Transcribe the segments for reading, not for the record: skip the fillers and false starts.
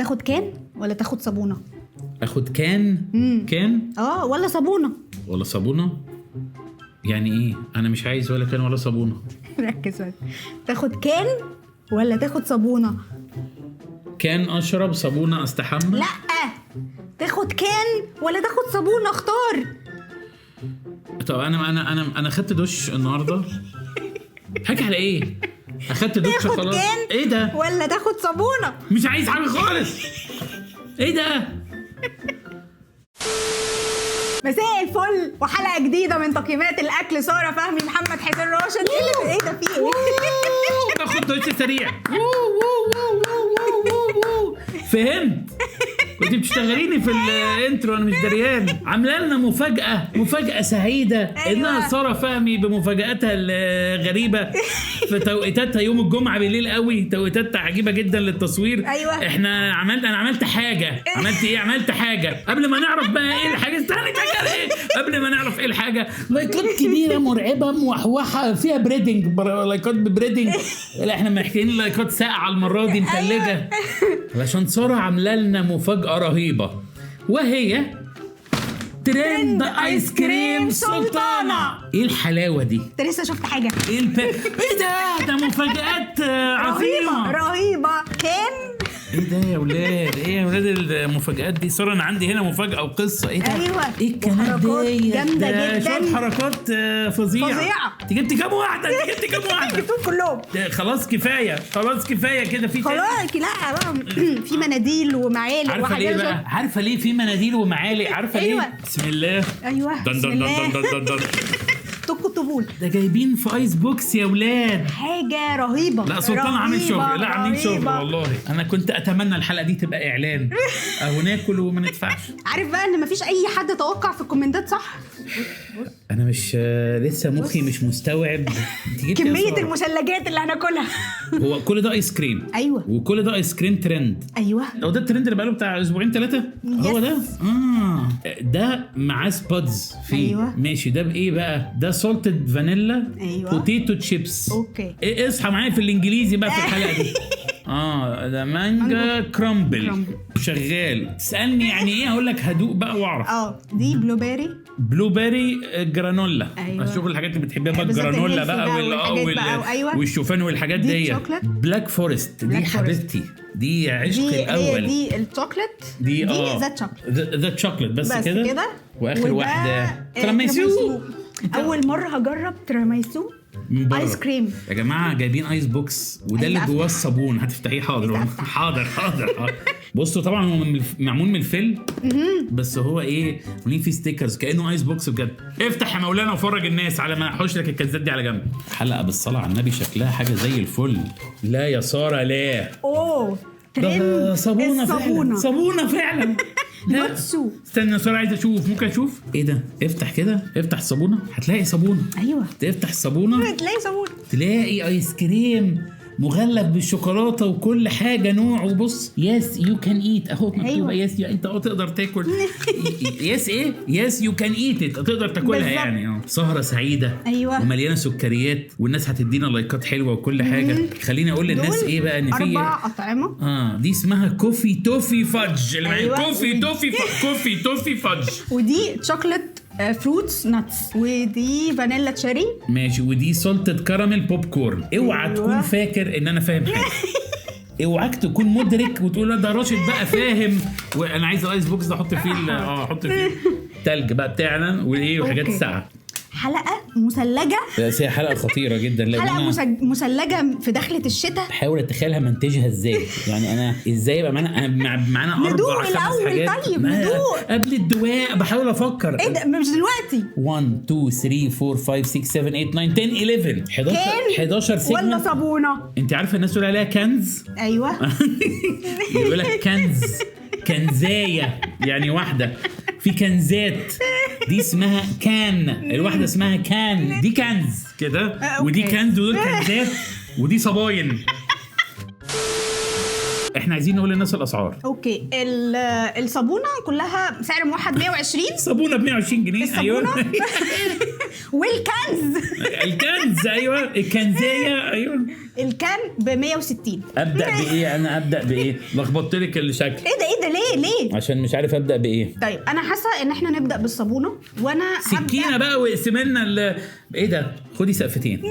تاخد كان ولا تاخد صابونه؟ اخد كان. كان ولا صابونه؟ ولا صابونه يعني ايه؟ انا مش عايز ولا كان ولا صابونه. ركز بس. تاخد كان ولا تاخد صابونه؟ كان اشرب، صابونه استحمى. لا، تاخد كان ولا تاخد صابونه؟ اختار. طب انا خدت دش النهارده. حكي على ايه؟ اخدت دش تاخد خلاص. كان ايه ده؟ ولا تاخد صابونه؟ مش عايز حاجه خالص. ايه ده؟ مساء الفل وحلقه جديده من تقييمات الاكل. ساره فهمي، محمد حسين راشد. ايه ده في ايه؟ باخد دش سريع. فهمت؟ كنت بتشتغليني في الانترو انا مش دريان. عامله لنا مفاجاه سعيده. انها ساره فهمي بمفاجاتها الغريبه في توقيتاتها يوم الجمعه بالليل قوي. توقيتاتها عجيبه جدا للتصوير. ايوه انا عملت حاجه. عملت ايه؟ عملت حاجه قبل ما نعرف بقى ايه الحاجه. استنى ايه قبل ما نعرف ايه الحاجه. لايكات كبيره مرعبه موحوحه فيها بريدنج. لايكات ببريدنج. لا احنا محتاجين لايكات ساقعه المره دي متلجه. علشان ساره عامله لنا مفاجاه رهيبه، وهي ترند ايس كريم سلطانه. ايه الحلاوه دي؟ انت لسه شفت حاجه؟ ايه ده مفاجآت عظيمه رهيبه. كان ايه ده يا ولاد؟ ايه يا ولاد المفاجآت دي؟ ساره انا عندي هنا مفاجاه وقصه. ايه ده؟ ايوه ايه الكلام ده؟ جامده جدا. شويه حركات فظيعه. انت جبت كام واحده؟ جبتهم كلهم. خلاص كفايه كده. في خلاص لا بقى. في مناديل ومعالق عارفه وحاجات. ليه بقى؟ عارفه ليه في مناديل ومعالق؟ عارفه أيوة. ليه؟ بسم الله. ايوه دن دن دن دن دن دن. طق الطبول ده جايبين في ايس بوكس يا ولاد. حاجه رهيبه. لا سلطان عامل شغل. لا عاملين شغل والله. انا كنت اتمنى الحلقه دي تبقى اعلان او ناكل وما ندفعش. عارف بقى ان مفيش اي حد توقع في الكومنتات صح. انا مش لسه مخي مش مستوعب. كميه المثلجات اللي هناكلها. هو كل ده ايس كريم. ايوه وكل ده ايس كريم ترند. ايوه هو ده الترند اللي بقاله بتاع اسبوعين 3. هو ده. ده معاه سبادز فيه. أيوة. ماشي. ده بايه بقى؟ ده سولتد فانيلا. أيوة. بوتيتو تشيبس. اوكي. إيه اصحى معايا في الانجليزي بقى في الحلقه دي. ده مانجا كرامبل. شغال. تسالني يعني ايه؟ هقول لك هدوء بقى واعرف. دي بلو بيري جرانولا. أيوة. الشغل الحاجات اللي بتحبها بقى الجرانولا بقى والشوفان والحاجات دي. بلاك فورست دي حبيبتي. دي عشقي الاول. دي الشوكليت. دي ذا شوكليت بس كده. واخر واحده تراميسو. اول مره هجرب تراميسو ايس كريم. يا جماعه جايبين ايس بوكس وده اللي جواه الصابون. هتفتحيه؟ حاضر. بصوا طبعا هو معمول من الفيلم بس هو ايه عاملين فيه ستيكرز كانه ايس بوكس بجد. افتح يا مولانا وفرج الناس على ما احوش لك الكنزات دي على جنب. حلقه بالصلاه على النبي شكلها حاجه زي الفل. لا يا ساره لا. ترند صابونه فعلا. لا استنى ساره عايز اشوف. ممكن اشوف ايه ده؟ افتح كده. افتح الصابونه هتلاقي صابونه. ايوه تفتح الصابونه تلاقي ايس كريم مغلف بالشوكولاته وكل حاجه نوع. وبص يس يو كان ايت اهو مكتوبه. يس انت تقدر تاكل. يس ايه؟ يس يو كان ايت تقدر تاكلها بالزبط. يعني سهره سعيده. ايوه ومليانه سكريات والناس هتدينا لايكات حلوه وكل حاجه. خليني اقول للناس ايه بقى ان في 4 أطعمة. دي اسمها كوفي توفي فادج. أيوة. كوفي توفي فادج. ودي شوكليت فروتس ناتس. ودي فانيلا تشيري. ماشي. ودي سولتد كراميل بوب كورن. اوعى تكون فاكر ان انا فاهم حاجه. اوعاك تكون مدرك وتقول ده راشد بقى فاهم وانا عايز الايس بوكس ده احط فيه احط فيه تلج بقى بتاعنا وايه وحاجات ساقعه. حلقه مثلجه. بس هي حلقه خطيره جدا. حلقه مثلجه في دخله الشتاء. حاول اتخيلها منتجها ازاي. يعني انا ازاي يبقى معانا 4 5 حاجات. طيب ندوق قبل الدواء. بحاول افكر. ايه ده مش دلوقتي. 1 2 3 4 5 6 7 8 9 10 11 11 سيجمنت. ولا صابونه. انت عارفه الناس تقول عليها كنز. ايوه يقول لك كنزايه يعني واحده. في كنزات دي اسمها كان. الواحده اسمها كان. دي كنز كده. ودي كنز ودول كنزات. ودي صباين. احنا عايزين نقول للناس الاسعار. اوكي، الصابونه كلها سعر موحد 120. صابونه ب 120 جنيه. ايوه. والكنز الكنز، ايوه الكنزيه، ايوه الكان ب 160. ابدا بايه؟ انا ابدا بايه؟ لخبطت لك الشكل. ايه ده ليه؟ عشان مش عارف ابدا بايه. طيب انا حاسه ان احنا نبدا بالصابونه، وانا سكينه بقى واقسم لنا ايه ده؟ خدي سقفتين.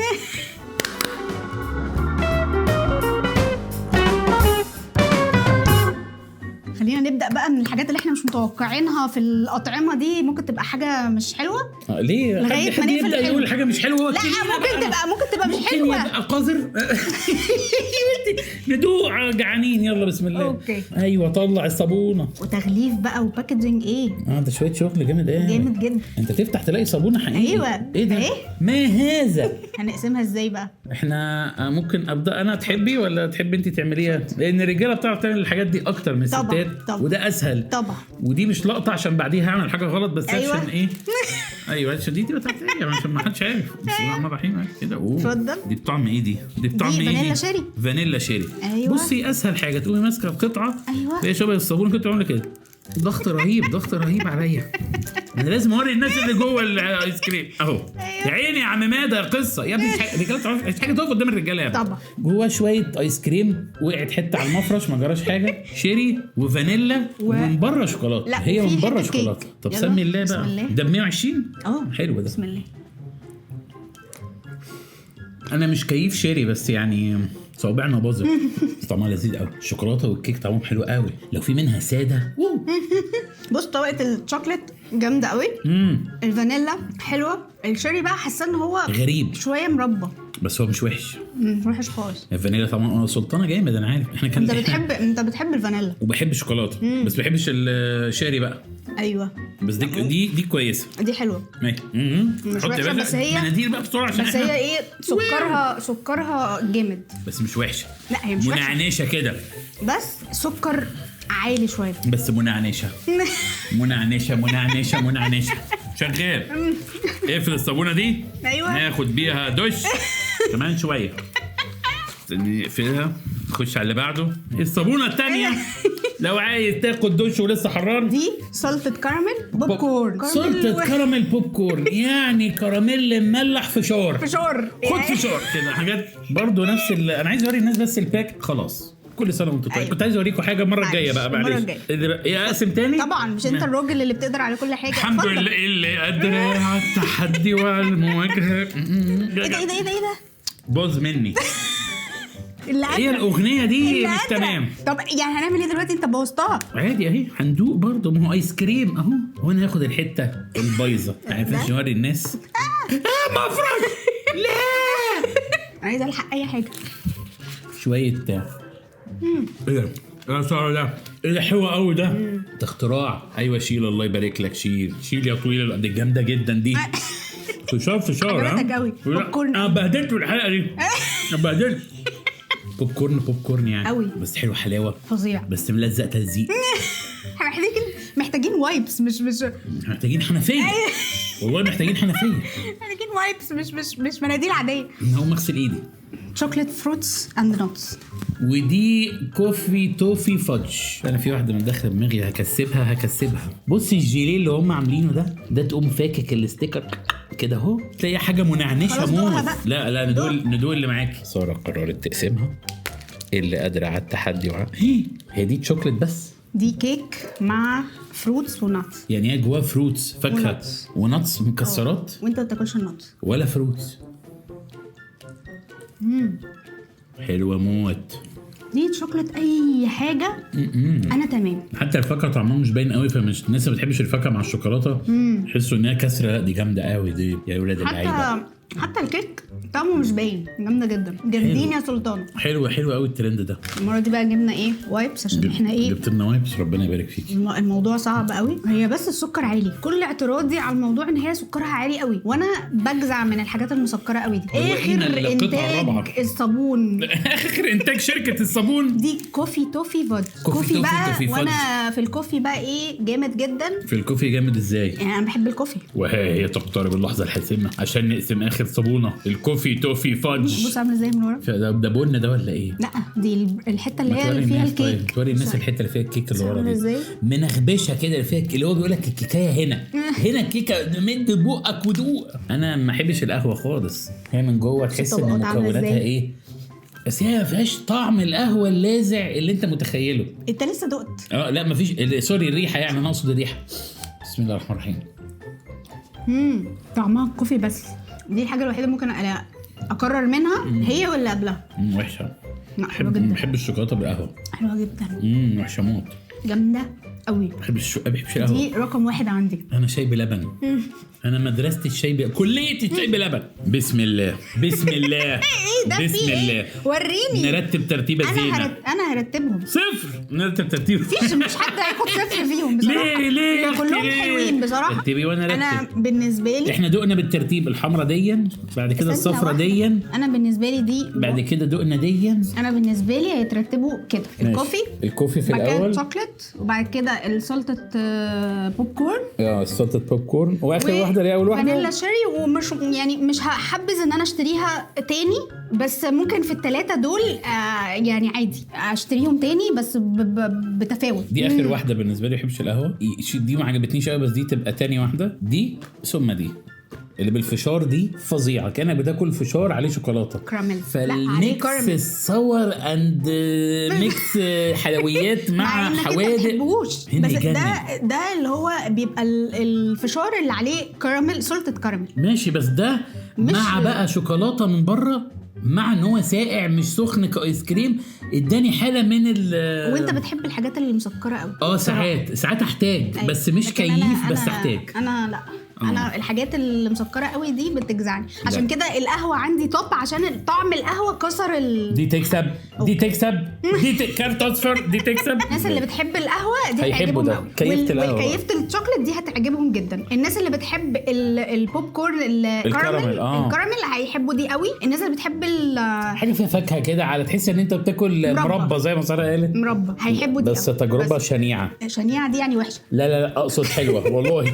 خلينا نبدا بقى من الحاجات اللي احنا مش متوقعينها في الاطعمه دي. ممكن تبقى حاجه مش حلوه. ليه؟ لغايه ما نقفل يبدا يقول حاجه مش حلوه. لا ممكن تبقى مش حلوه. يبقى قذر. ندوق جعانين. يلا بسم الله. اوكي. ايوه طلع الصابونه. وتغليف بقى وباكجينج ايه. ده شويه شغل جامد. ايه جامد جدا. انت تفتح تلاقي صابونه حقيقي. ايوه. ايه ده؟ ما هذا؟ هنقسمها ازاي بقى؟ احنا ممكن ابدا انا، تحبي ولا تحبي انت تعمليها؟ لان الرجاله بتعرف تعمل الحاجات دي اكتر من الستات. وده اسهل طبعا. ودي مش لقطه عشان بعديها هعمل حاجه غلط، بس أيوة. عشان ايه؟ ايوه عشان دي بتاعت ايه؟ عشان ما حدش عارف. بسم الله الرحمن الرحيم كده. اتفضل. دي بطعم ايه دي بطعم ايه؟ فانيلا شيري. فانيلا شيري. أيوة. بصي اسهل حاجه تقومي ماسكه القطعه. أيوة. هي شبه الصابون كنت عامله كده. ضغط رهيب عليا. انا لازم اوري الناس اللي جوه الايس كريم اهو. أيوة. يا عيني يا عم ماده قصه يا ابني. الرجاله مش حاجه تقف قدام الرجاله يا ابني. طبعا. جواه شويه ايس كريم وقعت حته على المفرش ما جراش حاجه. شيري وفانيلا ومن بره شوكولاته. لا، هي من بره حتة كيك. شوكولاته. طب يلا. سمي الله بسم بقى. الله. ده ب 120. حلو ده. بسم الله. انا مش كيف شيري بس يعني صوابعنا باظت. طعمها لذيذ قوي. الشوكولاته والكيك طعمهم حلو قوي. لو في منها ساده. بص طبقه الشوكليت جامده قوي. الفانيلا حلوه. الشيري بقى حاسه ان هو غريب شويه مربى، بس هو مش وحش. مش وحش خالص. الفانيلا طبعا سلطانه جامد. انا عارف احنا كان انت بتحب الفانيلا. وبحب الشوكولاته بس بحبش الشيري بقى. ايوه بس دي كويسه. دي حلوه. ماشي. مش وحشه بس هي مناديل بقى بسرعه عشان بس هي ايه، سكرها جامد. بس مش وحشه. لا هي مش وحشه منعنشه كده. بس سكر عالي شويه. بس منعنشه. شغال. اقفل الصابونه دي. ايوه. ناخد بيها دش كمان شويه. نقفلها. نخش على اللي بعده. الصابونه الثانيه لو عايز تاخد دش ولسه حران. دي سلطه كراميل بوب كورن. سلطه كراميل بوب كورن يعني كراميل مملح فشار. خد فشار كده حاجات برضو نفس انا عايز اوري الناس بس الباك. خلاص كل سنه وانتم طيب. كنت عايز اوريكم حاجه المره الجايه بقى. معلش ايه اقسم تاني. طبعا مش انت الراجل اللي بتقدر على كل حاجه. الحمد لله اللي قادر على التحدي والمواجهه. ايه ده باظ مني. هي الاغنيه دي مش تمام. طب يعني هنعمل ايه دلوقتي؟ انت بوظتها. عادي اهي هندوق برضه. ما هو ايس كريم اهو. هو انا هاخد الحته البايظه عارف نوري الناس. مفرش. لا انا عايزه الحق اي حاجه. شويه ايه ده؟ يا ساره ده ايه ده؟ حلو قوي ده. ده اختراع. ايوه شيل الله يبارك لك. شيل يا طويل. دي جامده جدا دي. فشار عجبتك قوي. بوب كورن. انا بهدلت الحلقه دي. انا بهدلت. بوب كورن يعني قوي. بس حلو حلاوه فظيع. بس ملزق تلزيق. محتاجين وايبس مش محتاجين حنفيه. والله محتاجين حنفيه. محتاجين وايبس مش مناديل عاديه. هقوم اغسل ايدي. شوكليت فروتس اند نوتس. ودي كوفي توفي فudge. انا في واحده من داخل دماغي هكسبها. بصي الجيليه اللي هم عاملينه ده تقوم فاكك الاستيكر كده اهو. تلاقي حاجه منعنشه موت. لا ندول اللي معاكي. ساره قررت تقسمها. اللي قادره على التحدي هي دي شوكليت بس. دي كيك مع فروتس وناتس. يعني هي جواها فروتس فاكهه وناتس مكسرات. وانت ما بتاكلش الناتس ولا فروتس. حلوه موت. دي شوكليت اي حاجه. انا تمام. حتى الفاكهه طعمها مش باين قوي. فمش الناس ما بتحبش الفاكهه مع الشوكولاته يحسوا انها كسره. لا دي جامده قوي دي يا ولاد اللعيبه. حتى الكيك طعمه مش باين. جامده جدا. جامدين يا سلطان. حلو قوي الترند ده. المره دي بقى جبنا ايه وايبس عشان احنا ايه. جبت لنا وايبس. ربنا يبارك فيك. الموضوع صعب قوي. هي بس السكر عالي. كل اعتراضي على الموضوع ان هي سكرها عالي قوي وانا بجزع من الحاجات المسكره قوي دي. اخر انتاج الصابون. اخر انتاج شركه الصابون دي كوفي توفي فود. كوفي بقى. وانا في الكوفي بقى ايه جامد جدا. في الكوفي جامد ازاي؟ يعني انا بحب الكوفي. وهي تقترب اللحظه الحاسمه عشان نقسم اخر اخر صابونه. الكوفي توفي فادج. بص عامله ازاي من ورا. ده بن ده ولا ايه؟ لا دي الحته اللي هي اللي فيها الكيك. توري الناس الحته اللي فيها الكيك اللي ورا دي منغبشه كده اللي فيها اللي هو بيقول لك الكيكايه هنا هنا الكيكه مد بقك ودوق. انا ما احبش القهوه خالص. هي من جوه تحس ان مكوناتها ايه، بس هي ما فيهاش طعم القهوه اللاذع اللي انت متخيله. انت لسه دقت؟ لا مفيش. سوري الريحه، يعني انا اقصد الريحه. بسم الله الرحمن الرحيم. طعمها كوفي بس. دي الحاجه الوحيده ممكن اقرر منها هي ولا قبلها. وحشه. لا حلوه جدا. بحب الشوكولاته بالقهوه. حلوه جدا. وحشه موت. جامده قوي. بحب القهوه. دي رقم 1 عندي. انا شاي بلبن. انا مدرسه الشاي كليه الشاي بلبن. بسم الله بسم الله. ايه ده؟ بسم الله. وريني. نرتب ترتيبه زينه. انا هرتبهم. صفر. نرتب ترتيب. مش حد هياخد صفر فيهم بصراحه. ليه كلهم حلوين بصراحه. رتبي وانا رتب. انا بالنسبه لي احنا دقنا بالترتيب. الحمراء ديا، بعد كده الصفراء ديا، انا بالنسبه لي دي، بعد كده دقنا ديا. انا بالنسبه لي هيترتبوا كده. الكوفي في الاول، بعد كده الشوكليت، وبعد كده السلطه بوب كورن. السلطه بوب كورن، واخر واحده اللي اول واحده فانيلا شيري. ومش يعني مش هحبذ ان انا اشتريها تاني، بس ممكن في الثلاثه دول يعني عادي اشتريهم تاني بس بتفاوت. دي اخر واحده بالنسبه لي. ما بحبش القهوه دي، ما عجبتنيش قوي، بس دي تبقى تاني واحده. دي ثم دي اللي بالفشار دي فظيعه، كانك بتاكل فشار عليه شوكولاته كراميل. فالميكس الصور اند ميكس حلويات مع حوادق. بس ده اللي هو بيبقى الفشار اللي عليه كراميل، سلطه كراميل ماشي، بس ده مع بقى شوكولاته من بره، مع ان هو ساقع مش سخن كايس كريم، اداني حاله من وانت بتحب الحاجات اللي مسكره قوي. ساعات احتاج. أيوة. بس مش كيف، بس احتاج. انا لا انا الحاجات اللي مسكره قوي دي بتجزعني. عشان كده القهوه عندي توب، عشان طعم القهوه كسر دي تكسب كارت اصفر. دي تكسب. الناس اللي بتحب القهوه دي هتعجبهم قوي. كيفت الشوكليت دي هتعجبهم جدا. الناس اللي بتحب البوب كورن الكراميل هيحبوا دي قوي. الناس اللي بتحب حاجه فيها فاكهه كده، على تحس ان انت بتاكل مربى زي ما ساره قالت. مربى هيحبوا دي بس تجربه شنيعه دي يعني وحشه. لا اقصد حلوه والله.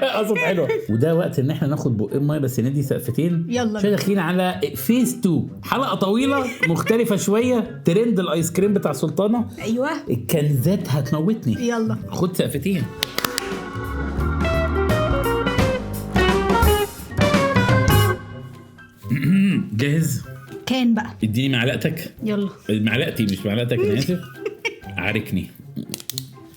اقصد حلوه. وده وقت ان احنا ناخد بقين ميه بس ندي سقفتين. يلا عشان داخلين على فيز 2، حلقه طويله مختلفه شويه. ترند الايس كريم بتاع سلطانه. ايوه الكنزات هتموتني. يلا خد سقفتين. جاهز؟ كان بقى اديني معلقتك. يلا. معلقتي مش معلقتك، انا اسف. عاركني.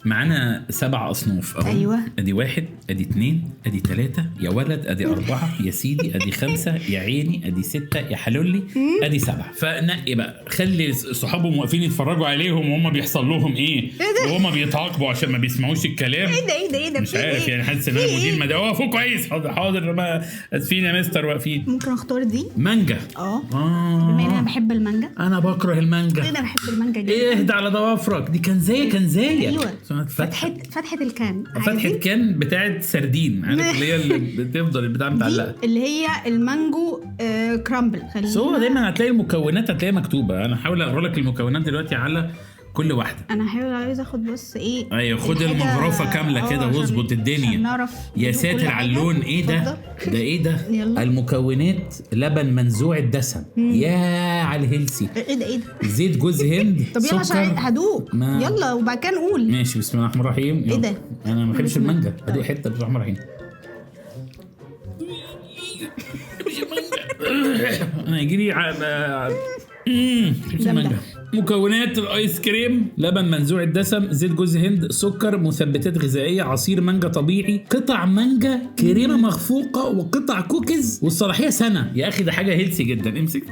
معانا 7 أصناف. أيوة. ادي 1، ادي 2، ادي 3، يا ولد، ادي 4 يا سيدي، ادي 5 يا عيني، ادي 6 يا حلولي، ادي 7. فنقي بقى، خلي صحابهم واقفين يتفرجوا عليهم وهم بيحصل لهم ايه وهم بيتعاقبوا عشان ما بيسمعوش الكلام. ايه ده مش عارف يعني، حاسس ان انا مدير مدى واقفوا كويس. حاضر ما اسفين يا مستر، واقفين. ممكن اختار دي مانجا. بما ان انا بحب المانجا. انا بكره المانجا. انا بحب المانجا جدا. اهدى على ضوافرك. دي كنزايه. ايوه. فتحة الكان. فتحة كان بتاعت سردين، عارف اللي هي اللي بتفضل البتاع متعلقه، اللي هي المانجو كرامبل. هو دايما هتلاقي المكونات هتلاقيها مكتوبه. انا هحاول اقرا لك المكونات دلوقتي على كل واحده. انا عايز اخد بس ايه. ايوه خد المغرفه كامله كده واظبط الدنيا. يا ساتر على اللون. ايه ده ايه ده؟ المكونات: لبن منزوع الدسم. يا على الهيلسي. ايه ده زيت جوز هند. طب يلا عشان هدوق. يلا وبعد كده نقول. ماشي. بسم الله الرحمن الرحيم. ايه ده؟ انا ما بحبش المانجا. هدوق حته. بسم الله الرحمن الرحيم. انا يجري على المانجا. مكونات الايس كريم: لبن منزوع الدسم، زيت جوز هند، سكر، مثبتات غذائيه، عصير مانجا طبيعي، قطع مانجا، كريمه مخفوقه، وقطع كوكيز، والصلاحيه سنه. يا اخي ده حاجه هيلسي جدا. امسك.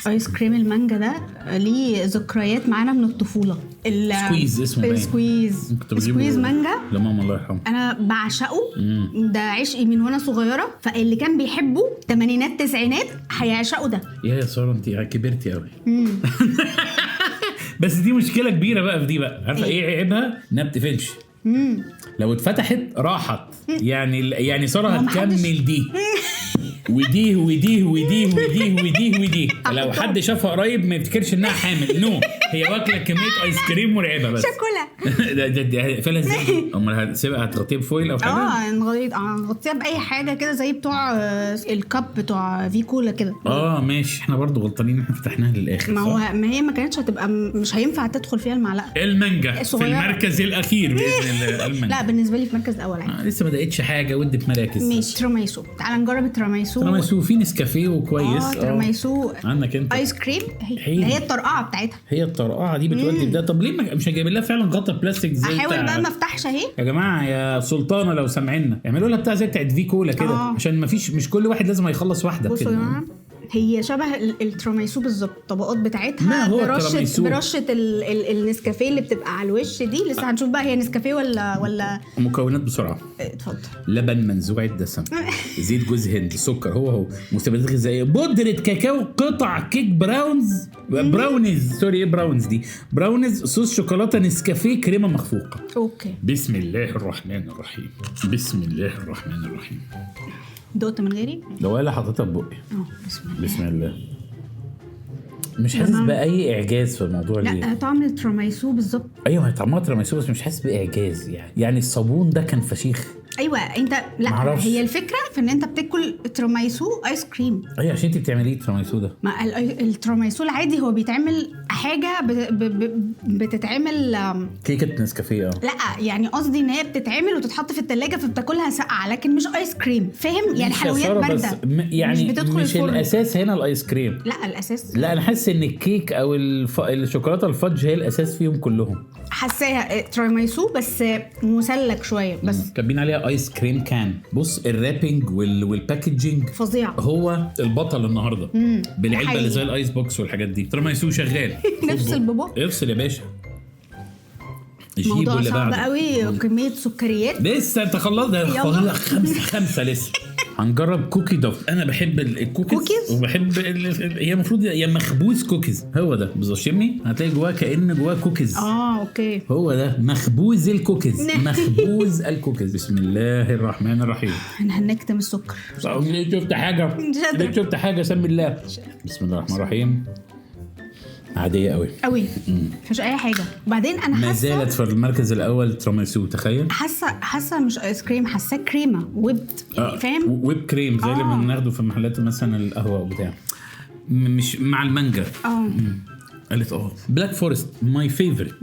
ايس كريم المانجا ده ليه ذكريات معانا من الطفوله. سكويز اسمه. سكويز مانجا لماما الله يرحمها. انا بعشقه. ده عشقي من وانا صغيره. فاللي كان بيحبه تمانينات تسعينات هيعشقوا ده. يا ساره انت كبرتي قوي. بس دي مشكله كبيره بقى في دي بقى. عارفه ايه عيبها؟ انها بتقفلش. لو اتفتحت راحت. يعني ساره هتكمل دي ودي لو حد شافها قريب ما يفتكرش انها حامل. هي واكله كميه ايس كريم مرعبه بس شكلها ده فعلا ازاي؟ امال هتسيبها هتغطيها بفويل او حاجه؟ نغطيها باي حاجه كده زي بتوع الكاب بتوع في كولا كده. ماشي، احنا برضو غلطانين احنا فتحناها للاخر. ما هي ما كانتش هتبقى مش هينفع تدخل فيها المعلقه. المانجا في المركز الاخير باذن الله. لا بالنسبه لي في المركز الاول عادي. لسه ما دقتش حاجه ودي في مراكز. ماشي تراميسو، تعال نجرب التراميسو. في نسكافيه وكويس. تراميسو عندك انت ايس كريم. هي الطرقعه بتاعتها. هي الطرقعه دي بتودي ده. طب ليه مش جايب لها فعلا غطا بلاستيك زي احاول بقى ما افتحش اهي يا جماعه يا سلطانه لو سامعيننا اعملوا لها بتاع زي بتاعت في كولا كده عشان ما فيش مش كل واحد لازم يخلص واحده. بصوا يا جماعه هي شبه التراميسو بالظبط، الطبقات بتاعتها برشه النسكافيه اللي بتبقى على الوش دي. لسه هنشوف بقى هي نسكافيه ولا مكونات بسرعه. اتفضل. لبن منزوع الدسم، زيت جوز هند، سكر هو مستلزمات غذائيه، بودره كاكاو، قطع كيك براونيز سوري براونز دي براونيز، صوص شوكولاته، نسكافيه، كريمه مخفوقه. اوكي بسم الله الرحمن الرحيم. بسم الله الرحمن الرحيم. دقت من غيري؟ لو انا حطيتها في بقي. بسم الله. مش حاسس باي اعجاز في الموضوع. لا ليه؟ طعم التراميسو بالظبط. ايوه طعمها تراميسو بس مش حاسس باعجاز يعني الصابون ده كان فشيخ. ايوه انت لا معرفش. هي الفكره في ان انت بتاكل تراميسو ايس كريم. ايوه عشان انت بتعمليه التراميسو ده. ما التراميسو العادي هو بيتعمل حاجه بتتعمل كيكه نسكافيه. لا يعني قصدي ان هي بتتعمل وتتحط في الثلاجه فبتاكلها ساقعه، لكن مش ايس كريم، فاهم؟ يعني حلويات بارده يعني مش الاساس هنا الايس كريم. لا الاساس لا انا حاسس ان الكيك او الشوكولاته الفادج هي الاساس فيهم كلهم. حاساها تراميسو بس مسلك شويه بس كاتبين عليها ايس كريم كان. بص الرابنج والباكجينج فظيع. هو البطل النهارده بالعلبه اللي زي الايس بوكس والحاجات دي. تراميسو شغال. نفصل بابا افصل يا باشا. موضوع صعب قوي، كميه سكريات. لسه انت خلصت خمسه لسه. هنجرب كوكي دوف. انا بحب الكوكيز وبحب هي المفروض يا مخبوز كوكيز. هو ده بالظبط. شمي هتلاقي جواه كأن جواه كوكيز. اوكي هو ده مخبوز الكوكيز. مخبوز الكوكيز. بسم الله الرحمن الرحيم. احنا هنكتم السكر. شفت حاجه سمي الله. بسم الله الرحمن الرحيم. عاديه قوي مفيش اي حاجه. وبعدين انا ما زالت في المركز الاول تراميسو. تخيل حاسه مش ايس كريم، حاسه كريمه ويب. فاهم؟ ويب كريم زي اللي بناخده في محلات مثلا القهوه بتاع مش مع المانجا. قالت بلاك فورست ماي فيفورت.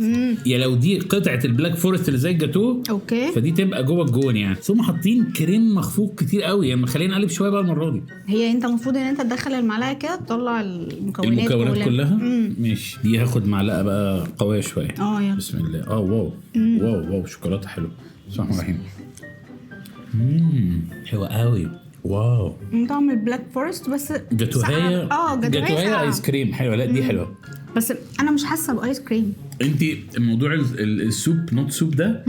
يا لو دي قطعه البلاك فورست اللي زي الجاتو اوكي فدي تبقى جوه الجون يعني. ثم حاطين كريم مخفوق كتير قوي يعني. خلينا نقلب شويه بقى المره دي. هي انت المفروض ان انت تدخل المعلقه كده تطلع المكونات كلها. ماشي دي هاخد معلقه بقى قويه شويه. يلا بسم الله. واو شوكولاته حلوه. بسم الله الرحمن الرحيم. حلوه قوي. واو طعم البلاك فورست بس جاتوهيه. جاتوهيه ايس كريم حلوه. لا دي حلوه بس انا مش حاسه بايس كريم. انت موضوع السوب نوت سوب ده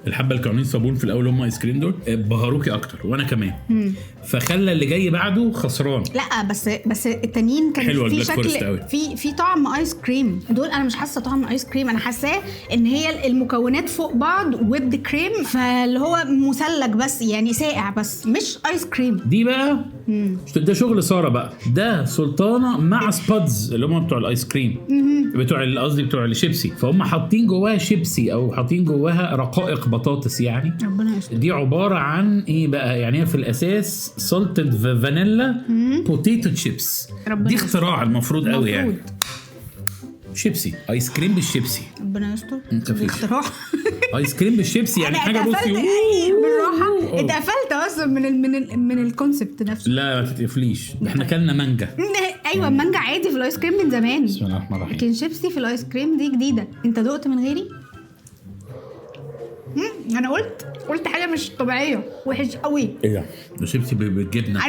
الحبه اللي كانوا صابون في الاول هم ايس كريم دول بهروكي اكتر وانا كمان فخلى اللي جاي بعده خسران. لا بس التانيين كان في شكل في طعم ايس كريم. دول انا مش حاسه طعم ايس كريم. انا حاساه ان هي المكونات فوق بعض ويب كريم فاللي هو مسلك بس يعني ساقع بس مش ايس كريم. دي بقى ده شغل ساره بقى. ده سلطانه مع سبادز اللي هم بتوع الايس كريم بتوع قصدي بتوع الشيبسي. فهم حاطين جواها شيبسي او حاطين جواها رقائق بطاطس يعني. ربنا يستر. دي عباره عن ايه بقى يعني؟ هي في الاساس سلطه فانيلا بوتيتو تشيبس. دي اختراع المفروض قوي يعني. شيبسي ايس كريم بالشيبسي. ربنا يستر. اختراع ايس كريم بالشيبسي يعني حاجه. بصي بالراحه اتقفلت اصلا من الكونسبت نفسه. لا ما تتقفليش. احنا كلنا مانجا. ايوه مانجا عادي في الايس كريم من زمان. بسم الله الرحمن الرحيم. لكن شيبسي في الايس كريم دي جديده. انت دقت من غيري؟ انا قلت حاجه مش طبيعيه وحش قوي. ايه ده شيبسي بالجبنه.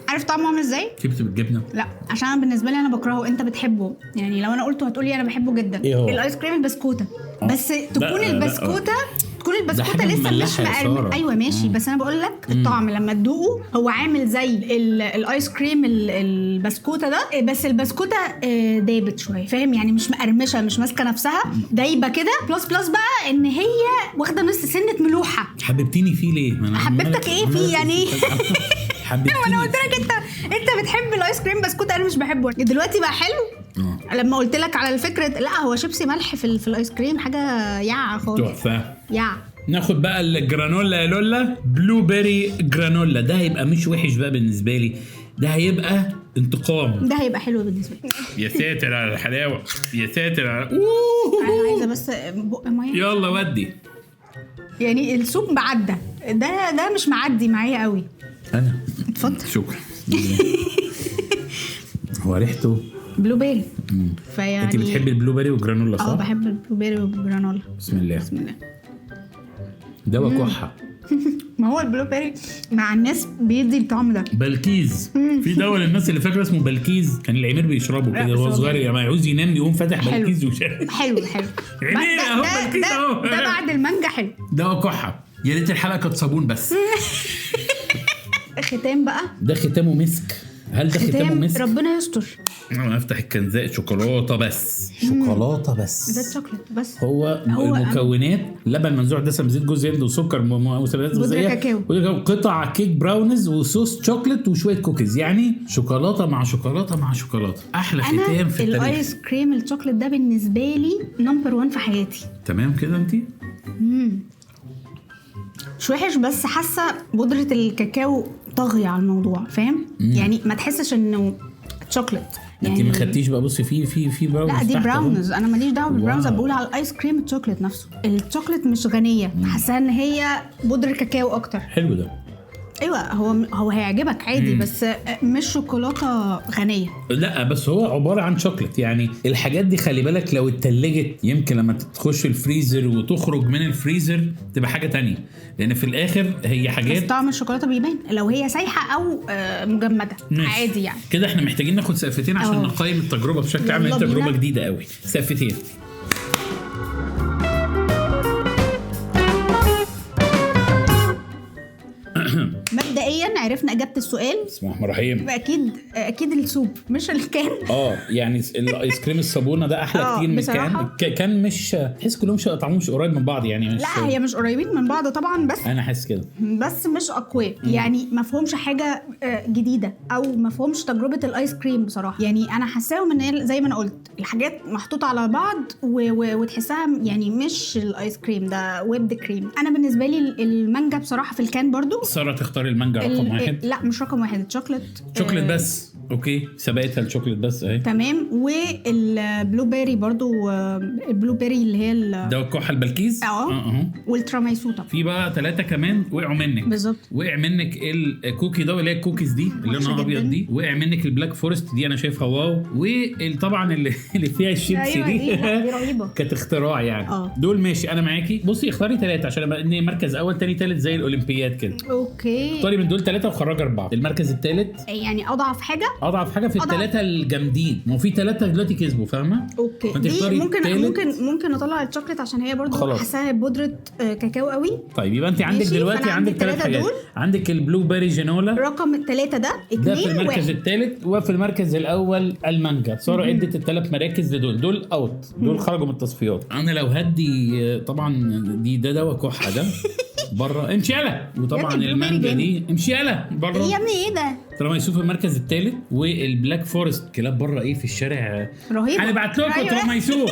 عارف طعمه عامل ازاي؟ شيبسي بالجبنه. لا عشان انا بالنسبه لي انا بكرهه انت بتحبه يعني. لو انا قلته هتقولي انا بحبه جدا. الايس كريم البسكوته. بس تكون البسكوته لسه مش مقرمشه. ايوه ماشي بس انا بقول لك الطعم لما تدوقه هو عامل زي الايس كريم البسكوته ده بس البسكوته دابت شويه فاهم يعني مش مقرمشه مش ماسكه نفسها دايبه كده. بلس بقى ان هي واخده نص سنه ملوحه. حببتيني فيه ليه؟ حببتك ايه فيه يعني؟ وانا قلت لك انت بتحب الايس كريم بسكوت، انا مش بحبه. دلوقتي بقى حلو لما قلت لك على الفكره. لا هو شيبسي ملح في الايس كريم حاجه يع خالص، تحفه يع. ناخد بقى الجرانولا يا لولا، بلو بيري جرانولا. ده هيبقى مش وحش بقى بالنسبه لي، ده هيبقى انتقام، ده هيبقى حلو بالنسبه لي. يا ساتر على الحلاوه، يا ساتر على انا عايزه بس بق ميه. يلا ودي. يعني السوق معدى، ده مش معدي معايا قوي. انا اتفضل. شكرا. هو ريحته بلو بيري. فيعني انت بتحبي البلو بيري والجرانولا صح؟ بحب البلو بيري والجرانولا. بسم الله. بسم الله. ده كحه. ما هو البلو بيري مع الناس بيدي الطعم ده. بلكيز. في دواء للناس اللي فاكره اسمه بلكيز، كان العمير بيشربه كده وهو صغير لما يعوز ينام يقوم فاتح بلكيز وشارب. حلو عمير اهو بلكيز اهو. ده بعد المانجا حلو. ده كحه. يا ريت الحلقه كانت صابون بس. ختام بقى. ده ختامه مسك. هل ده ختامه مسك؟ ربنا يستر. انا افتح الكنزاء شوكولاته بس. شوكولاته بس. ده الشوكليت بس. هو المكونات لبن منزوع دسم زيت جوز هند وسكر ومسببات غذائيه وقطع كيك براونز وصوص شوكليت وشويه كوكيز. يعني شوكولاته مع شوكولاته مع شوكولاته. احلى ختام في التاريخ. الايس كريم الشوكليت ده بالنسبه لي نمبر 1 في حياتي. تمام كده انت؟ مش وحش، بس حاسه بودره الكاكاو طاغيه على الموضوع، فاهم؟ يعني ما تحسش انه شوكليت. يعني انت ما خدتيش بقى. بصي في براونز. لا دي براونز، انا ماليش دعوه بالبراونز، بقول على الايس كريم الشوكليت نفسه. الشوكليت مش غنيه، حاسه ان هي بودره كاكاو اكتر. حلو ده. ايوه هو هيعجبك عادي. بس مش شوكولاته غنيه. لا بس هو عباره عن شوكليت. يعني الحاجات دي خلي بالك لو اتلجت يمكن لما تخش الفريزر وتخرج من الفريزر تبقى حاجه تانية، لان في الاخر هي حاجات. بس طعم الشوكولاته بيبان لو هي سايحه او مجمده عادي. يعني كده احنا محتاجين ناخد سقفتين عشان نقيم التجربه بشكل عام. تجربه جديده قوي. سقفتين. مبدئيا عرفنا اجابه السؤال. بسم الله الرحمن الرحيم. اكيد السوب مش الكان. يعني الايس كريم الصابونه ده احلى كتير من الكان. كان مش تحس كلهم طعمهم مش قريب من بعض. يعني مش لا هي مش قريبين من بعض طبعا، بس انا حاسس كده. بس مش اقوياء. يعني ما فيهمش حاجه جديده او ما فيهمش تجربه الايس كريم بصراحه. يعني انا حاساهم ان زي ما انا قلت الحاجات محطوطه على بعض وتحسها يعني مش الايس كريم ده ويب كريم. انا بالنسبه لي المانجا بصراحه في الكان برضو. ساره تختار المانجا رقم 1. لا مش رقم 1، الشوكليت. شوكليت بس. اوكي سبقتها الشوكليت بس اهي. تمام. والبلو بيري برضو، البلو بيري اللي هي ده الكحه البلكيز. والتراميسو طبعا. في بقى 3 كمان وقعوا منك. بالظبط. وقع منك الكوكي ده اللي هي الكوكيز دي اللي لونها ابيض دي. وقع منك البلاك فورست دي انا شايفها واو. وطبعا اللي فيها الشيبسي دي رهيبه. كانت اختراع يعني. دول ماشي انا معاكي. بصي اختاري 3 عشان ابقى اني مركز اول تاني تالت زي الاولمبياد كده. اوكي اختاري من دول 3 وخرجي 4. المركز الثالث يعني اضعف حاجه في ال3 الجامدين. ما في 3 دلوقتي كسبوا فاهمه. اوكي دي ممكن اطلع الشوكليت عشان هي برضو حاساها بودره كاكاو قوي. طيب يبقى انت عندك دلوقتي عندك 3 حاجات. عندك البلو بيري جانولا رقم 3 ده 2 ده في المركز الثالث. وفي المركز الاول المانجا. ساره ادت ال3 مراكز دول اوت. دول خرجوا من التصفيات. انا لو هدي طبعا ده دواء كحه ده بره امشي يلا. وطبعا المانجا دي امشي يلا بره يا ابني. ايه ده؟ طالما يشوف المركز الثالث. والبلاك فورست كلاب بره ايه في الشارع رهيبه. انا بعت لكم طالما يشوف.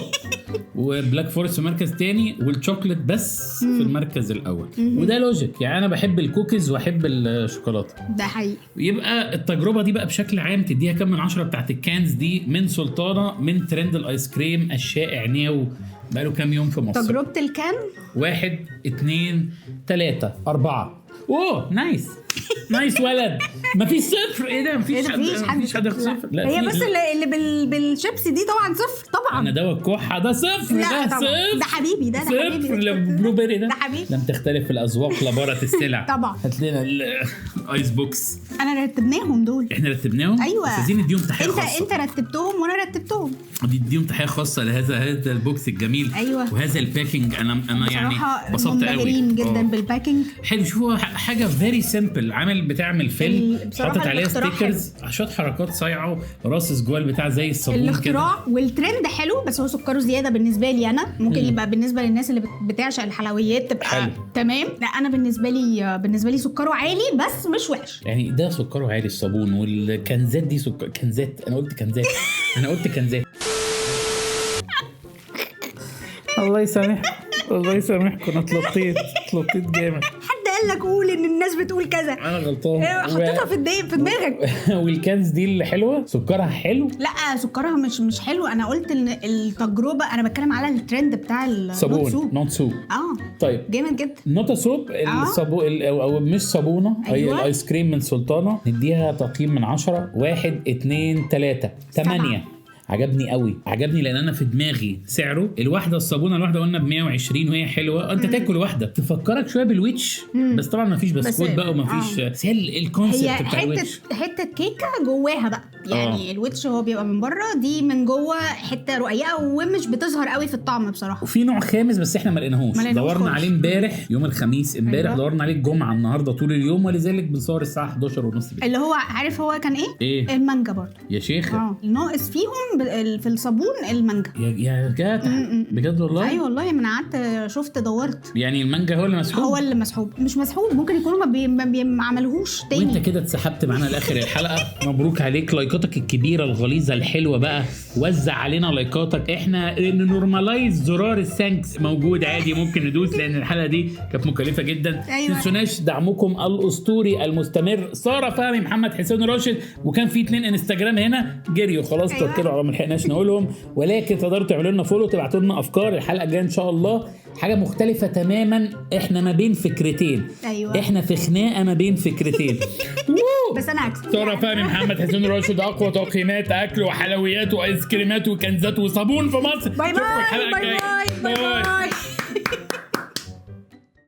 وبلاك فورست في مركز تاني. والشوكليت بس في المركز الاول. وده لوجيك. يعني انا بحب الكوكيز واحب الشوكولاته. ده حقيقي. يبقى التجربه دي بقى بشكل عام تديها كام من 10 بتاعت الكانز دي من سلطانه من ترند الايس كريم الشائع ناو بقاله كام يوم في مصر. تجربه الكان 1 2 3 4. اوه نايس ولد. مفيش صفر. ايه ده؟ مفيش حد صفر. لا هي بس اللي بالشيبسي دي طبعا صفر طبعا. انا دواء الكحه ده صفر. ده صفر. ده حبيبي. ده صفر. البلو بيري ده حبيبي. لم تختلف الاذواق لبارة السلع. طبعا. هات لنا الايس بوكس. انا رتبناهم دول. احنا رتبناهم. ايوه. بس عايزين نديهم تحيه خاصه. انت رتبتهم وانا رتبتهم. نديهم تحيه خاصه لهذا البوكس الجميل. ايوه. وهذا الباكينج. انا يعني بصراحه انبسطت قوي جدا بالباكينج. حلو. شوفوا حاجه فيري سيمبل. العامل بتعمل فيلم حاطط عليه ستيكرز، شويه حركات صايعه، راس سجوال بتاع زي الصابون كده. الاختراع والترند حلو، بس هو سكره زياده بالنسبه لي انا. ممكن يبقى بالنسبه للناس اللي بتعشق الحلويات تبقى حلو. تمام. لا انا بالنسبه لي سكره عالي بس مش وحش. يعني ده سكره عالي الصابون، والكنزات دي كنزات. انا قلت كنزات انا قلت كنزات. الله يسامحكم انا اتلطيت جامد. حد قال لك قول ان الناس بتقول كذا؟ انا غلطان. حطيتها في دماغك. والكنز دي اللي حلوه سكرها حلو؟ لا سكرها مش حلو. انا قلت ان التجربه، انا بتكلم على الترند بتاع الصابون نوت سوب. طيب جامد جدا. نوت سوب الصابون او مش صابونه. أيوة. هي الايس كريم من سلطانه نديها تقييم من 10. 1 2 3 8. عجبني قوي، عجبني لان انا في دماغي سعره الواحده الصابونه الواحده قلنا ب 120 وهي حلوه. انت تاكل واحده تفكرك شويه بالويتش، بس طبعا ما فيش بسكوت بقى وما فيش الكونسيبت بتاع الويتش. حته كيكه جواها بقى يعني. الويتش هو بيبقى من بره، دي من جوه حته رقيقه ومش بتظهر قوي في الطعم بصراحه. وفي نوع خامس بس احنا ما لقيناهوش. دورنا عليه امبارح يوم الخميس امبارح. أيوة. دورنا عليه الجمعه النهارده طول اليوم، ولذلك بنصور الساعه 11:30 بالليل. اللي هو عارف هو كان ايه؟ المانجا برضه يا شيخ. الناقص فيهم في الصابون المانجا. يا جدع بجد والله. ايوه والله، من قعدت شفت دورت. يعني المانجا هو اللي مسحوب؟ مش مسحوب، ممكن يكونوا ما عملوهوش تاني. وانت كده اتسحبت معانا لاخر الحلقه. مبروك عليك، لايكاتك الكبيره الغليظه الحلوه بقى. وزع علينا لايكاتك. احنا نورمالايز زرار الثانكس موجود عادي، ممكن ندوس لان الحلقه دي كانت مكلفه جدا. أيوة. تنسوناش دعمكم الاسطوري المستمر ساره فهمي، محمد حسين راشد، وكان في 2 انستجرام هنا جريوا خلاص. أيوة. توكلوا على ما لحقناش نقولهم، ولكن تقدروا تعملوا لنا فولو، تبعتوا لنا افكار. الحلقه الجايه ان شاء الله حاجه مختلفه تماما. احنا ما بين فكرتين. أيوة. احنا في خناقه ما بين فكرتين. بس انا هكسب. ساره فهمي، محمد حسين راشد، اقوى تقييمات اكل وحلويات وايس كريمات وكنزات وصابون في مصر. باي باي باي باي باي باي.